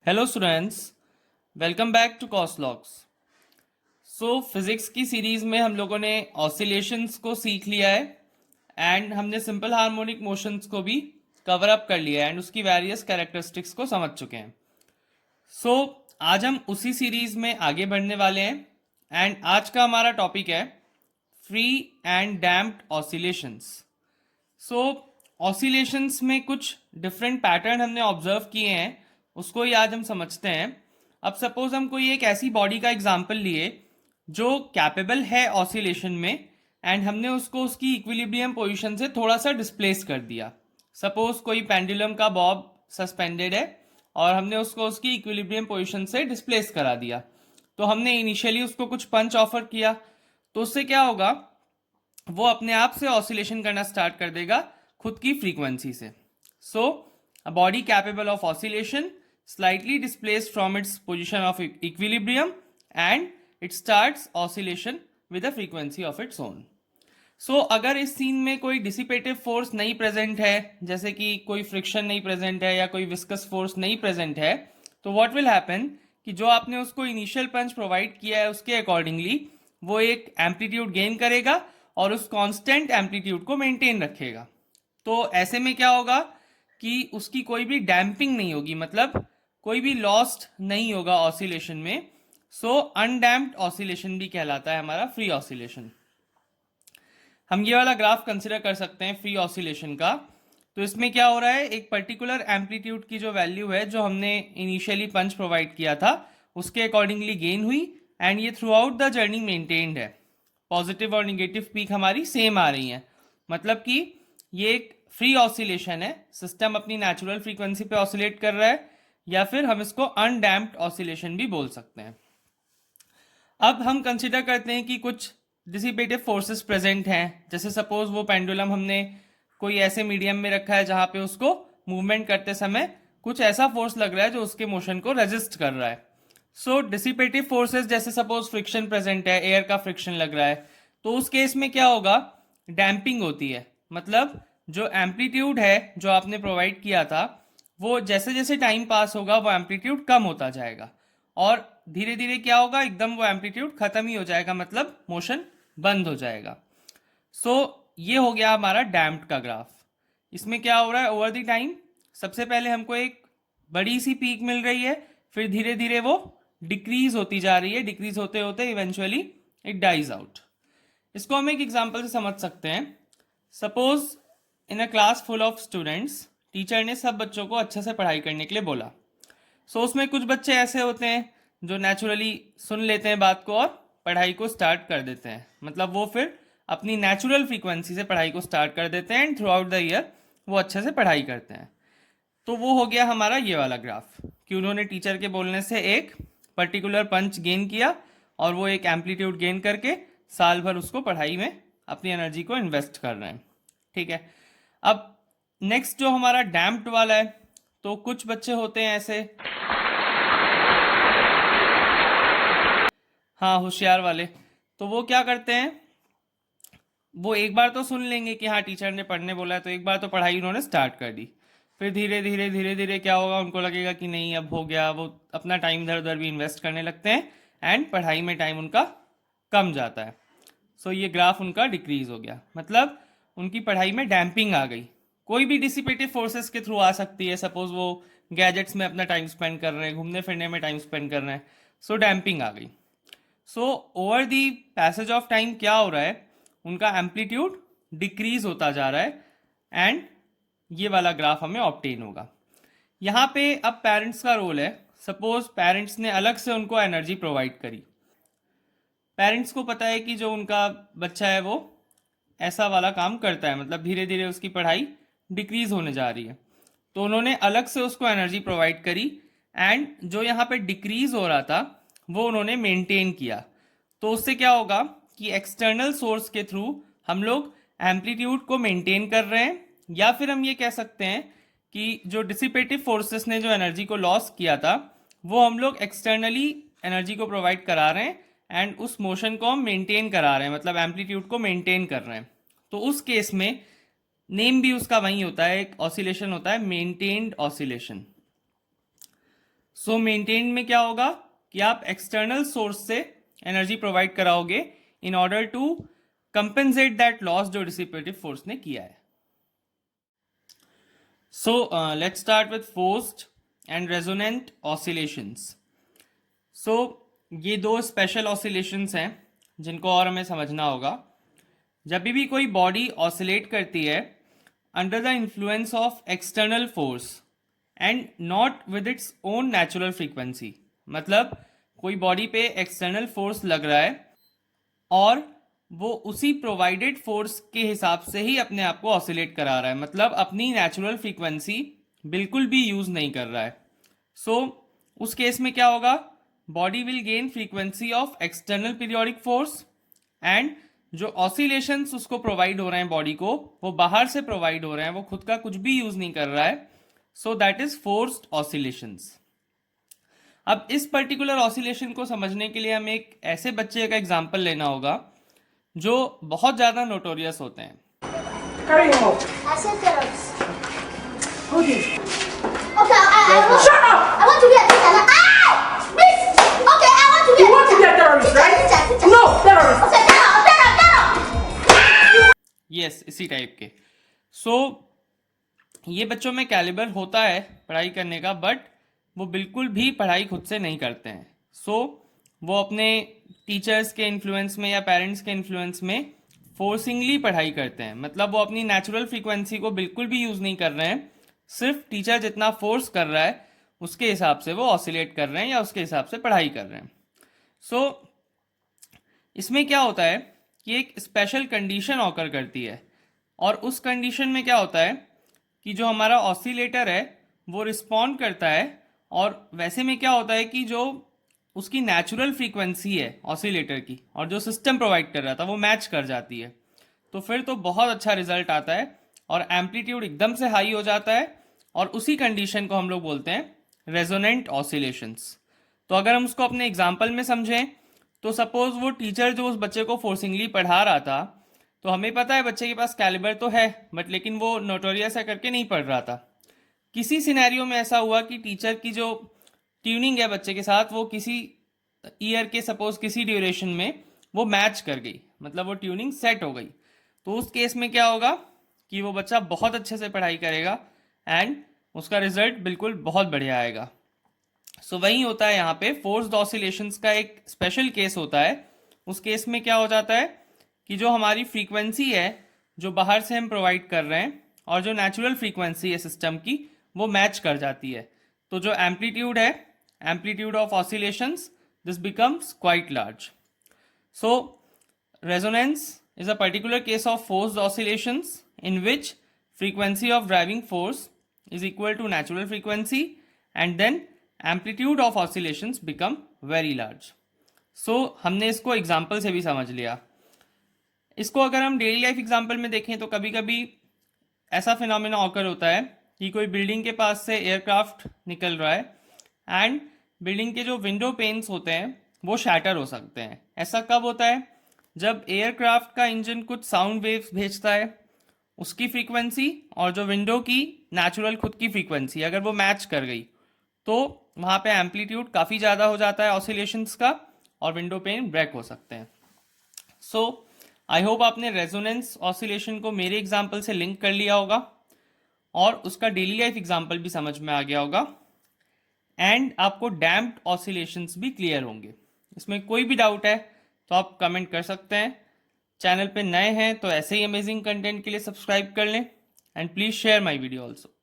Hello students, welcome back to कॉस्लॉग्स। Physics की series में हम लोगों ने ऑसिलेशंस को सीख लिया है एंड हमने सिंपल हार्मोनिक मोशंस को भी कवर अप कर लिया है एंड उसकी वेरियस कैरेक्टरिस्टिक्स को समझ चुके हैं। आज हम उसी सीरीज में आगे बढ़ने वाले हैं एंड आज का हमारा टॉपिक है free and damped oscillations. Oscillations में कुछ डिफरेंट पैटर्न हमने ऑब्जर्व किए हैं, उसको ही आज हम समझते हैं। अब सपोज हम कोई एक ऐसी बॉडी का एग्जांपल लिए जो कैपेबल है ऑसिलेशन में एंड हमने उसको उसकी इक्विलिब्रियम पोजीशन से थोड़ा सा डिस्प्लेस कर दिया। सपोज कोई पेंडुलम का बॉब सस्पेंडेड है और हमने उसको उसकी इक्विलिब्रियम पोजीशन से डिस्प्लेस करा दिया। तो हमने इनिशियली उसको कुछ पंच ऑफर किया, तो उससे क्या होगा, वो अपने आप से ऑसिलेशन करना स्टार्ट कर देगा खुद की फ्रीक्वेंसी से। A body capable of oscillation slightly displaced from its position of equilibrium and it starts oscillation with a frequency of its own. अगर इस सीन में कोई डिसिपेटिव फोर्स नहीं प्रेजेंट है, जैसे कि कोई फ्रिक्शन नहीं प्रेजेंट है या कोई विस्कस फोर्स नहीं प्रेजेंट है, तो व्हाट विल हैपन कि जो आपने उसको इनिशियल पंच प्रोवाइड किया है उसके अकॉर्डिंगली वो एक एम्पलीट्यूड गेन करेगा और उस कांस्टेंट एम्पलीट्यूड को मेंटेन रखेगा। तो ऐसे में क्या होगा कि उसकी कोई भी डैम्पिंग नहीं होगी, मतलब कोई भी लॉस्ट नहीं होगा ऑसिलेशन में। अनडैम्प्ड ऑसिलेशन भी कहलाता है हमारा फ्री ऑसिलेशन। हम ये वाला ग्राफ कंसिडर कर सकते हैं फ्री ऑसिलेशन का। तो इसमें क्या हो रहा है, एक पर्टिकुलर एम्पलीट्यूड की जो वैल्यू है जो हमने इनिशियली पंच प्रोवाइड किया था उसके अकॉर्डिंगली गेन हुई एंड ये through out the journey maintained है। पॉजिटिव और निगेटिव पीक हमारी सेम आ रही हैं, मतलब कि ये एक फ्री ऑसिलेशन है, सिस्टम अपनी नेचुरल फ्रीक्वेंसी पे ऑसिलेट कर रहा है, या फिर हम इसको अनडैम्प्ड ऑसिलेशन भी बोल सकते हैं। अब हम कंसिडर करते हैं कि कुछ डिसिपेटिव फोर्सेस प्रेजेंट हैं। जैसे सपोज वो पेंडुलम हमने कोई ऐसे मीडियम में रखा है जहां पे उसको मूवमेंट करते समय कुछ ऐसा फोर्स लग रहा है जो उसके मोशन को रेजिस्ट कर रहा है। डिसिपेटिव फोर्सेस जैसे सपोज फ्रिक्शन प्रेजेंट है, एयर का फ्रिक्शन लग रहा है, तो उस केस में क्या होगा, डैम्पिंग होती है। मतलब जो एम्पलीट्यूड है जो आपने प्रोवाइड किया था वो जैसे जैसे टाइम पास होगा वो एम्पलीट्यूड कम होता जाएगा और धीरे धीरे क्या होगा, एकदम वो एम्पलीट्यूड खत्म ही हो जाएगा, मतलब मोशन बंद हो जाएगा। ये हो गया हमारा डैम्प्ड का ग्राफ। इसमें क्या हो रहा है, ओवर द टाइम सबसे पहले हमको एक बड़ी सी पीक मिल रही है, फिर धीरे धीरे वो डिक्रीज होती जा रही है, डिक्रीज होते होते इवेंचुअली इट डाइज आउट। इसको हम एक एग्जांपल से समझ सकते हैं। Suppose in a class full of students, teacher ने सब बच्चों को अच्छे से पढ़ाई करने के लिए बोला। उसमें कुछ बच्चे ऐसे होते हैं जो नेचुरली सुन लेते हैं बात को और पढ़ाई को स्टार्ट कर देते हैं, मतलब वो फिर अपनी नेचुरल फ्रीक्वेंसी से पढ़ाई को स्टार्ट कर देते हैं and through out the year वो अच्छे से पढ़ाई करते हैं। तो वो हो गया हमारा ये वाला ग्राफ कि उन्होंने टीचर के बोलने से एक पर्टिकुलर पंच गेन किया और वो एक एम्पलीट्यूड गेन करके साल भर उसको पढ़ाई में अपनी एनर्जी को इन्वेस्ट कर रहे हैं। ठीक है, अब नेक्स्ट जो हमारा डैम्प्ड वाला है, तो कुछ बच्चे होते हैं ऐसे, हाँ होशियार वाले, तो वो क्या करते हैं, वो एक बार तो सुन लेंगे कि हाँ टीचर ने पढ़ने बोला है, तो एक बार तो पढ़ाई उन्होंने स्टार्ट कर दी, फिर धीरे धीरे क्या होगा, उनको लगेगा कि नहीं अब हो गया, वो अपना टाइम इधर उधर भी इन्वेस्ट करने लगते हैं एंड पढ़ाई में टाइम उनका कम जाता है। ये ग्राफ उनका डिक्रीज हो गया, मतलब उनकी पढ़ाई में डैम्पिंग आ गई। कोई भी डिसिपेटिव फोर्सेस के थ्रू आ सकती है, सपोज वो गैजेट्स में अपना टाइम स्पेंड कर रहे हैं, घूमने फिरने में टाइम स्पेंड कर रहे हैं, डैम्पिंग आ गई। Over the passage of time क्या हो रहा है, उनका एम्पलीट्यूड डिक्रीज होता जा रहा है एंड ये वाला ग्राफ हमें ऑब्टेन होगा। यहाँ पे अब पेरेंट्स का रोल है। सपोज पेरेंट्स ने अलग से उनको एनर्जी प्रोवाइड करी, पेरेंट्स को पता है कि जो उनका बच्चा है वो ऐसा वाला काम करता है, मतलब धीरे धीरे उसकी पढ़ाई डिक्रीज होने जा रही है, तो उन्होंने अलग से उसको एनर्जी प्रोवाइड करी एंड जो यहाँ पे डिक्रीज हो रहा था वो उन्होंने मेंटेन किया। तो उससे क्या होगा कि एक्सटर्नल सोर्स के थ्रू हम लोग एम्पलीट्यूड को मेंटेन कर रहे हैं, या फिर हम ये कह सकते हैं कि जो डिसिपेटिव फोर्सेस ने जो एनर्जी को लॉस किया था वो हम लोग एक्सटर्नली एनर्जी को प्रोवाइड करा रहे हैं एंड उस मोशन को हम मेंटेन करा रहे हैं, मतलब एम्पलीट्यूड को मेंटेन कर रहे हैं। तो उस केस में नेम भी उसका वही होता है, एक ऑसिलेशन होता है, मेंटेन्ड ऑसिलेशन। सो मेंटेन में क्या होगा कि आप एक्सटर्नल सोर्स से एनर्जी प्रोवाइड कराओगे in order to compensate that loss जो डिसिपेटिव फोर्स ने किया है. So let's start with forced and resonant oscillations. So ये दो स्पेशल ऑसिलेशंस हैं जिनको और हमें समझना होगा. जब भी कोई बॉडी ऑसिलेट करती है under the influence of external force and not with its own natural frequency, मतलब कोई बॉडी पे एक्सटर्नल फोर्स लग रहा है और वो उसी प्रोवाइडेड फोर्स के हिसाब से ही अपने आप को ऑसिलेट करा रहा है, मतलब अपनी नेचुरल फ्रीक्वेंसी बिल्कुल भी यूज नहीं कर रहा है. सो उस केस में क्या होगा, body will gain frequency of external periodic force and जो ऑसिलेशंस उसको प्रोवाइड हो रहे हैं बॉडी को, वो बाहर से प्रोवाइड हो रहे हैं, वो खुद का कुछ भी यूज नहीं कर रहा है. So that is forced oscillations. अब इस पर्टिकुलर ऑसिलेशन को समझने के लिए हमें एक ऐसे बच्चे का एग्जांपल लेना होगा जो बहुत ज्यादा नोटोरियस होते हैं. Carry him up. I said terrorist. Who did? Okay, Shut up! I want to be a teacher. Ah! Miss! Okay, I want to be You want to be a terrorist, teacher, right? teacher. No, terrorist. Okay, terror. Yes, इसी type के. सो ये बच्चों में calibre होता है पढ़ाई करने का, बट वो बिल्कुल भी पढ़ाई खुद से नहीं करते हैं. सो वो अपने टीचर्स के इन्फ्लुएंस में या पेरेंट्स के इन्फ्लुएंस में फोर्सिंगली पढ़ाई करते हैं, मतलब वो अपनी नेचुरल फ्रीक्वेंसी को बिल्कुल भी यूज़ नहीं कर रहे हैं, सिर्फ टीचर जितना फोर्स कर रहा है उसके हिसाब से वो ऑसिलेट कर रहे हैं या उसके हिसाब से पढ़ाई कर रहे हैं. सो इसमें क्या होता है कि एक स्पेशल कंडीशन ऑकर करती है, और उस कंडीशन में क्या होता है कि जो हमारा ऑसिलेटर है वो रिस्पॉन्ड करता है, और वैसे में क्या होता है कि जो उसकी नेचुरल फ्रीक्वेंसी है ऑसिलेटर की और जो सिस्टम प्रोवाइड कर रहा था वो मैच कर जाती है. तो फिर तो बहुत अच्छा रिजल्ट आता है और एम्पलीट्यूड एकदम से हाई हो जाता है, और उसी कंडीशन को हम लोग बोलते हैं रेजोनेंट ऑसिलेशंस. तो अगर हम उसको अपने एग्जाम्पल में समझें तो सपोज वो टीचर जो उस बच्चे को फोर्सिंगली पढ़ा रहा था, तो हमें पता है बच्चे के पास कैलिबर तो है, बट लेकिन वो नोटोरियस है करके नहीं पढ़ रहा था. किसी सिनेरियो में ऐसा हुआ कि टीचर की जो ट्यूनिंग है बच्चे के साथ वो किसी ईयर के सपोज किसी ड्यूरेशन में वो मैच कर गई, मतलब वो ट्यूनिंग सेट हो गई. तो उस केस में क्या होगा कि वो बच्चा बहुत अच्छे से पढ़ाई करेगा एंड उसका रिजल्ट बिल्कुल बहुत बढ़िया आएगा. सो वही होता है यहाँ पे, फोर्स्ड ऑसिलेशंस का एक स्पेशल केस होता है. उस केस में क्या हो जाता है कि जो हमारी फ्रीक्वेंसी है जो बाहर से हम प्रोवाइड कर रहे हैं और जो नेचुरल फ्रीक्वेंसी है सिस्टम की वो मैच कर जाती है. तो जो एम्पलीट्यूड है, amplitude of oscillations, this becomes quite large. So resonance is a particular case of forced oscillations in which frequency of driving force is equal to natural frequency and then amplitude of oscillations become very large. So हमने इसको example से भी समझ लिया. इसको अगर हम daily life example में देखें तो कभी कभी ऐसा फिनोमेना ऑकर होता है कि कोई बिल्डिंग के पास से एयरक्राफ्ट निकल रहा है एंड बिल्डिंग के जो विंडो पेन्स होते हैं वो शैटर हो सकते हैं. ऐसा कब होता है, जब एयरक्राफ्ट का इंजन कुछ साउंड वेव्स भेजता है, उसकी फ्रीक्वेंसी और जो विंडो की नेचुरल खुद की फ्रीक्वेंसी अगर वो मैच कर गई तो वहाँ पे एम्पलीट्यूड काफ़ी ज़्यादा हो जाता है ऑसिलेशंस का और विंडो पेन ब्रेक हो सकते हैं. सो आई होप आपने रेजोनेंस ऑसिलेशन को मेरे एग्जाम्पल से लिंक कर लिया होगा और उसका डेली लाइफ एग्जाम्पल भी समझ में आ गया होगा एंड आपको डैम्प्ड ऑसिलेशंस भी क्लियर होंगे. इसमें कोई भी डाउट है तो आप कमेंट कर सकते हैं. चैनल पे नए हैं तो ऐसे ही अमेजिंग कंटेंट के लिए सब्सक्राइब कर लें and please share my video also.